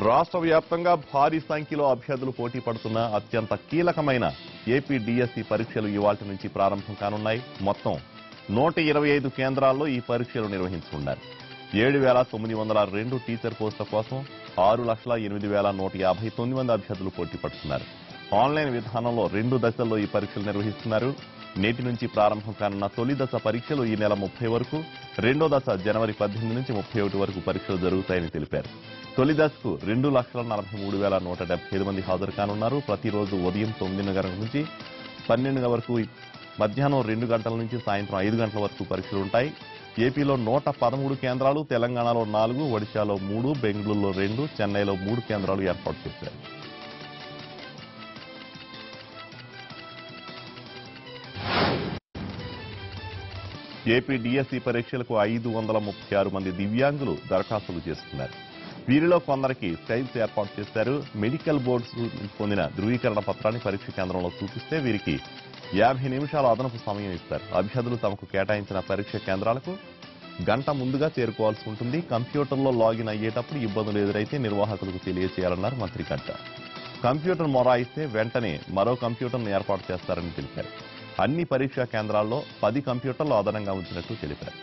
రాష్ట్ర వ్యాప్తంగా భారీ సంఖ్యలో అభ్యర్థులు పోటీ పడుతున్న అత్యంత కీలకమైన ఏపీ డిఎస్సి పరీక్షలు ఇవాళ్టి నుంచి ప్రారంభం కానున్నాయి. మొత్తం 125 కేంద్రాల్లో ఈ పరీక్షలు నిర్వహించనున్నారు. 7,902 టీచర్ పోస్టుల కోసం 6,08,159 మంది అభ్యర్థులు పోటీ పడుతున్నారు. ఆన్లైన్ విధానంలో 2 దశల్లో ఈ పరీక్షలు నిర్వహిస్తున్నారు. నేటి నుంచి ప్రారంభం కానున్న తొలి దశ పరీక్షలు ఈ నెల 30 వరకు, రెండో దశ జనవరి 18 నుంచి 31 వరకు పరీక్షలు జరుగుతాయని తెలిపారు. తొలి దశకు 2,43,175 మంది హాజరు కానున్నారు. ప్రతిరోజు ఉదయం 9 నుంచి 12 వరకు, మధ్యాహ్నం 2 గంటల నుంచి సాయంత్రం 5 గంటల వరకు పరీక్షలు ఉంటాయి. ఏపీలో 113 కేంద్రాలు, తెలంగాణలో 4, ఒడిశాలో 3, బెంగళూరులో 2, చెన్నైలో 3 కేంద్రాలు ఏర్పాటు చేశారు. ఏపీ డిఎస్సి పరీక్షలకు 536 మంది దివ్యాంగులు దరఖాస్తులు చేసుకున్నారు. వీరిలో కొందరికి స్కైల్స్ ఏర్పాటు చేశారు. మెడికల్ బోర్డ్స్ పొందిన ధృవీకరణ పత్రాన్ని పరీక్ష కేంద్రంలో చూపిస్తే వీరికి 50 నిమిషాల అదనపు సమయం ఇస్తారు. అభ్యర్థులు తమకు కేటాయించిన పరీక్ష కేంద్రాలకు గంట ముందుగా చేరుకోవాల్సి ఉంటుంది. కంప్యూటర్లో లాగిన్ అయ్యేటప్పుడు ఇబ్బందులు ఎదురైతే నిర్వాహకులకు తెలియజేయాలన్నారు మంత్రి గంట. కంప్యూటర్ మొరాయిస్తే వెంటనే మరో కంప్యూటర్ను ఏర్పాటు చేస్తారని తెలిపారు. అన్ని పరీక్షా కేంద్రాల్లో 10 కంప్యూటర్లు అదనంగా ఉంచినట్టు తెలిపారు.